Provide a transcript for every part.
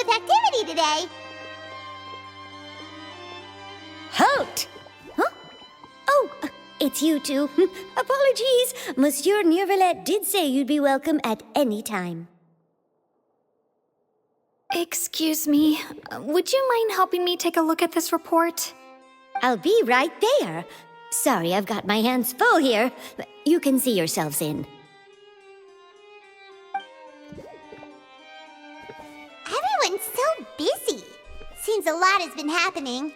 with activity today. Halt! Huh? Oh, it's you two. Apologies. Monsieur Neuvillette did say you'd be welcome at any time. Excuse me, would you mind helping me take a look at this report? I'll be right there. Sorry, I've got my hands full here. You can see yourselves in. Everyone's so busy. Seems a lot has been happening.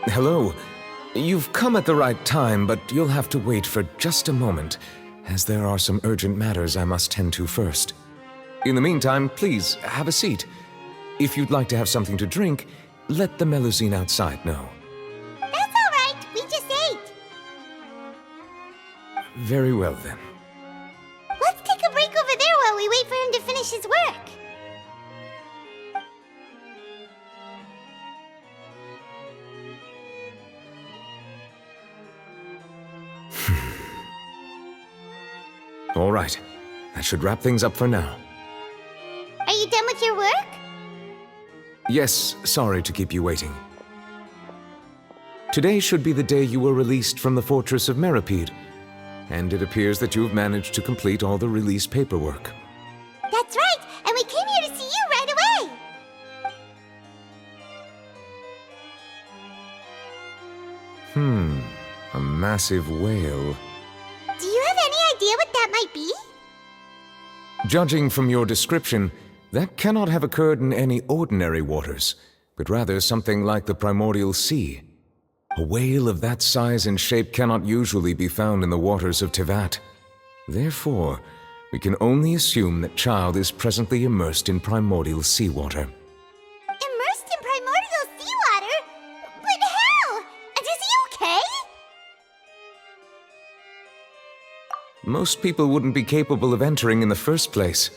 Hello. You've come at the right time, but you'll have to wait for just a moment, as there are some urgent matters I must tend to first. In the meantime, please, have a seat. If you'd like to have something to drink, let the Melusine outside know. That's all right. We just ate. Very well, then. Let's take a break over there while we wait for him to finish his work. All right. That should wrap things up for now. Are you done with your work? Yes, sorry to keep you waiting. Today should be the day you were released from the Fortress of Meripede, and it appears that you have managed to complete all the release paperwork. That's right, and we came here to see you right away. A massive whale. Do you have any idea what that might be? Judging from your description, that cannot have occurred in any ordinary waters, but rather something like the primordial sea. A whale of that size and shape cannot usually be found in the waters of Tevat. Therefore, we can only assume that Child is presently immersed in primordial seawater. Immersed in primordial seawater? But how? Is he okay? Most people wouldn't be capable of entering in the first place.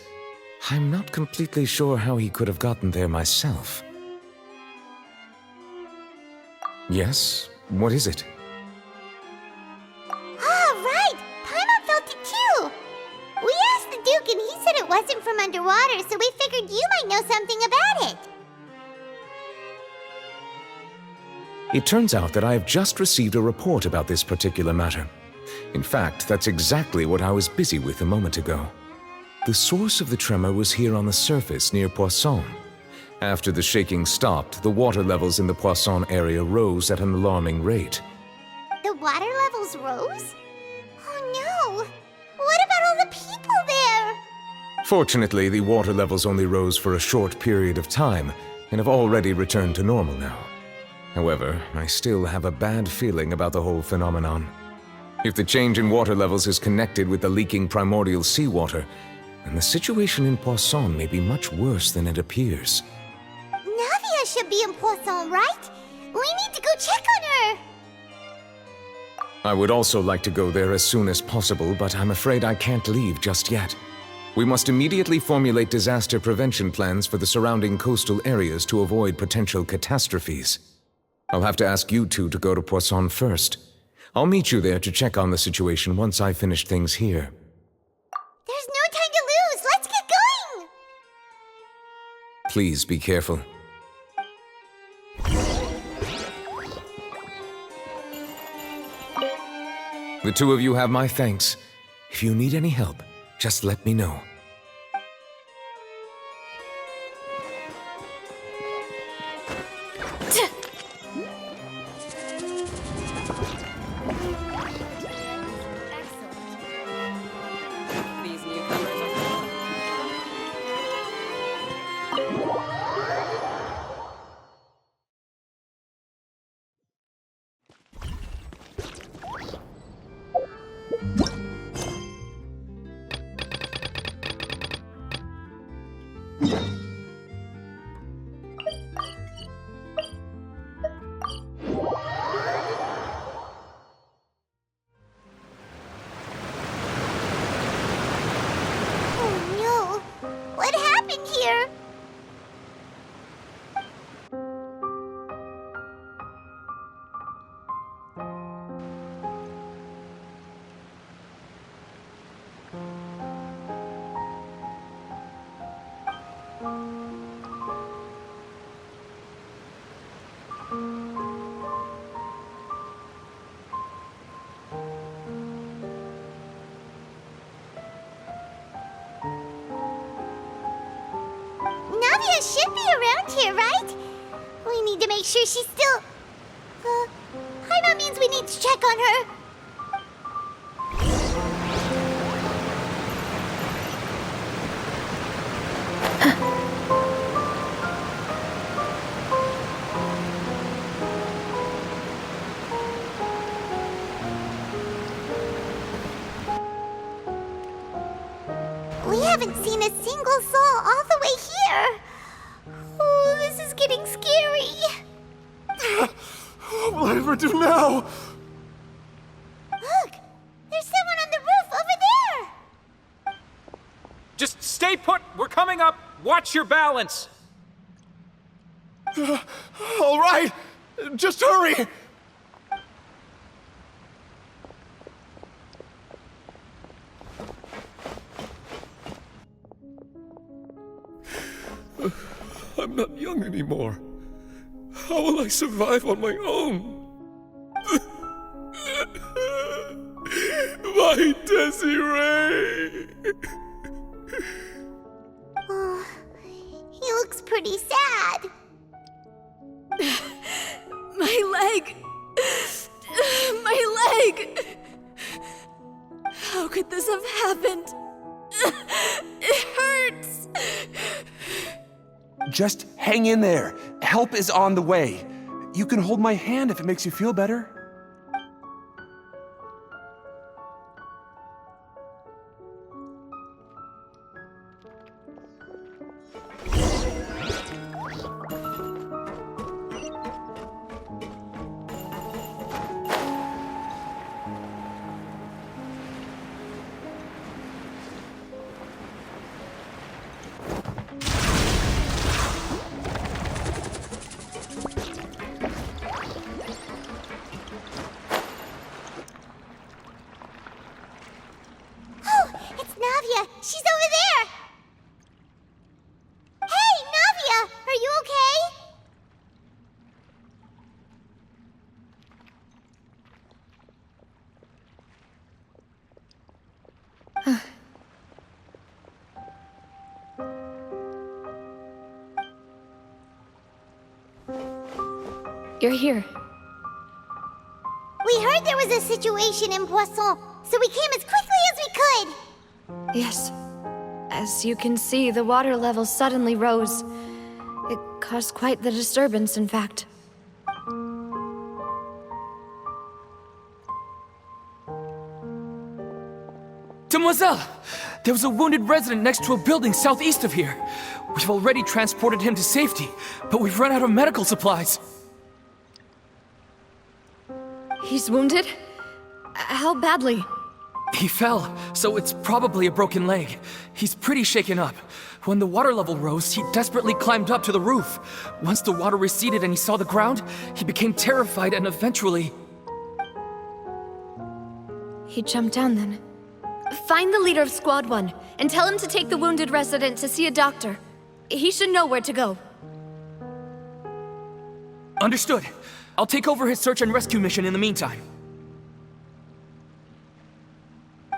I'm not completely sure how he could have gotten there myself. Yes? What is it? Ah, right! Paimon felt it too! We asked the Duke and he said it wasn't from underwater, so we figured you might know something about it. It turns out that I have just received a report about this particular matter. In fact, that's exactly what I was busy with a moment ago. The source of the tremor was here on the surface near Poisson. After the shaking stopped, the water levels in the Poisson area rose at an alarming rate. The water levels rose? Oh no! What about all the people there? Fortunately, the water levels only rose for a short period of time and have already returned to normal now. However, I still have a bad feeling about the whole phenomenon. If the change in water levels is connected with the leaking primordial seawater, then the situation in Poisson may be much worse than it appears. Navia should be in Poisson, right? We need to go check on her! I would also like to go there as soon as possible, but I'm afraid I can't leave just yet. We must immediately formulate disaster prevention plans for the surrounding coastal areas to avoid potential catastrophes. I'll have to ask you two to go to Poisson first. I'll meet you there to check on the situation once I finish things here. There's no time to lose! Let's get going! Please be careful. The two of you have my thanks. If you need any help, just let me know. These newcomers are Navia should be around here, right? We need to make sure she's still... Paimon means we need to check on her. We haven't seen a single soul all the way here. Oh, this is getting scary. What will I ever do now? Look, there's someone on the roof over there. Just stay put. We're coming up. Watch your balance. All right, just hurry. I'm not young anymore. How will I survive on my own? My Desiree! Oh, he looks pretty sad. My leg! My leg! How could this have happened? It hurts! Just hang in there. Help is on the way. You can hold my hand if it makes you feel better. It's Navia. She's over there. Hey, Navia, are you okay? You're here. We heard there was a situation in Poisson, so we came as quickly as we could. Yes. As you can see, the water level suddenly rose. It caused quite the disturbance, in fact. Demoiselle! There was a wounded resident next to a building southeast of here. We've already transported him to safety, but we've run out of medical supplies. He's wounded? How badly? He fell, so it's probably a broken leg. He's pretty shaken up. When the water level rose, he desperately climbed up to the roof. Once the water receded and he saw the ground, he became terrified and eventually... He jumped down then. Find the leader of Squad 1 and tell him to take the wounded resident to see a doctor. He should know where to go. Understood. I'll take over his search and rescue mission in the meantime.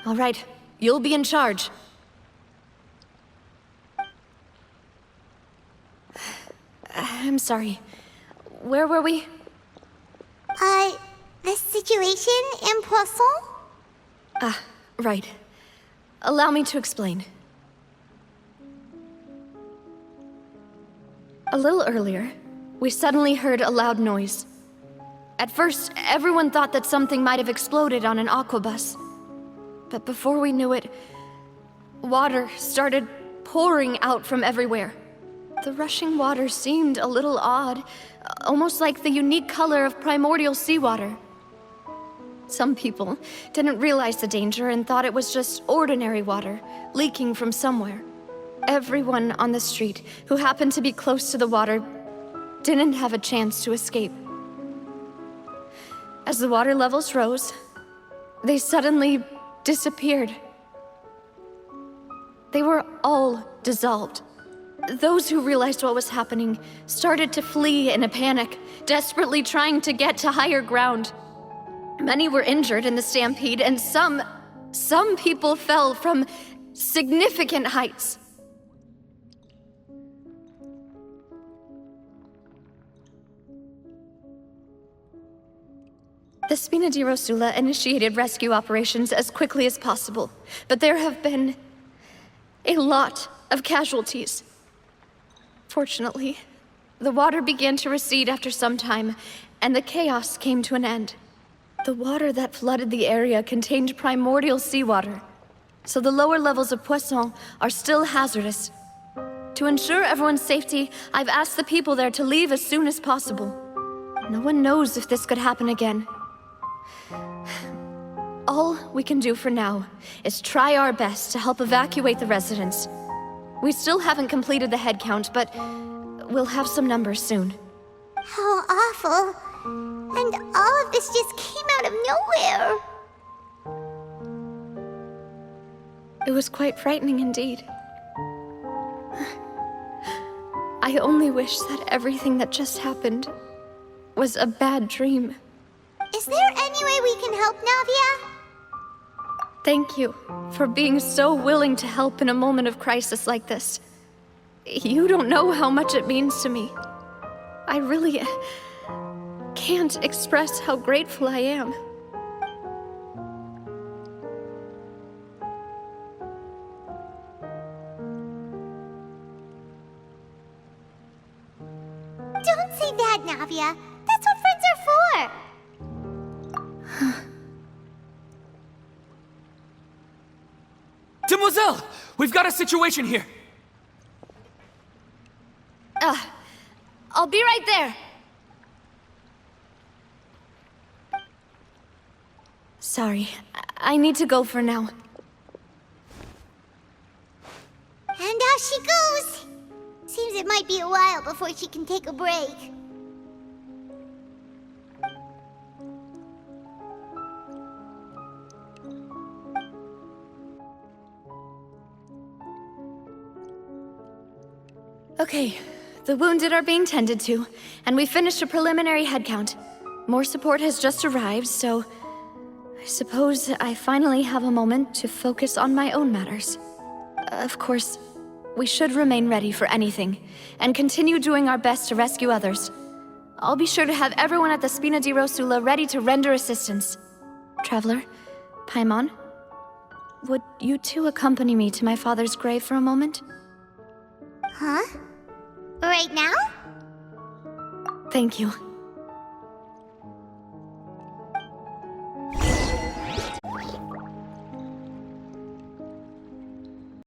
All right, you'll be in charge. I'm sorry. Where were we? The situation in Poisson? Ah, right. Allow me to explain. A little earlier, we suddenly heard a loud noise. At first, everyone thought that something might have exploded on an aquabus. But before we knew it, water started pouring out from everywhere. The rushing water seemed a little odd, almost like the unique color of primordial seawater. Some people didn't realize the danger and thought it was just ordinary water leaking from somewhere. Everyone on the street who happened to be close to the water didn't have a chance to escape. As the water levels rose, they suddenly disappeared. They were all dissolved. Those who realized what was happening started to flee in a panic, desperately trying to get to higher ground. Many were injured in the stampede, and some people fell from significant heights. The Spina di Rosula initiated rescue operations as quickly as possible, but there have been a lot of casualties. Fortunately, the water began to recede after some time, and the chaos came to an end. The water that flooded the area contained primordial seawater, so the lower levels of Poisson are still hazardous. To ensure everyone's safety, I've asked the people there to leave as soon as possible. No one knows if this could happen again. All we can do for now is try our best to help evacuate the residents. We still haven't completed the head count, but we'll have some numbers soon. How awful. And all of this just came out of nowhere. It was quite frightening indeed. I only wish that everything that just happened was a bad dream. Is there any way we can help, Navia? Thank you for being so willing to help in a moment of crisis like this. You don't know how much it means to me. I really can't express how grateful I am. Don't say that, Navia. That's what friends are for. Demoiselle! We've got a situation here! I'll be right there. Sorry, I need to go for now. And out she goes. Seems it might be a while before she can take a break. Okay, the wounded are being tended to, and we finished a preliminary head count. More support has just arrived, so I suppose I finally have a moment to focus on my own matters. Of course, we should remain ready for anything, and continue doing our best to rescue others. I'll be sure to have everyone at the Spina di Rosula ready to render assistance. Traveler, Paimon, would you two accompany me to my father's grave for a moment? Huh? Right now? Thank you.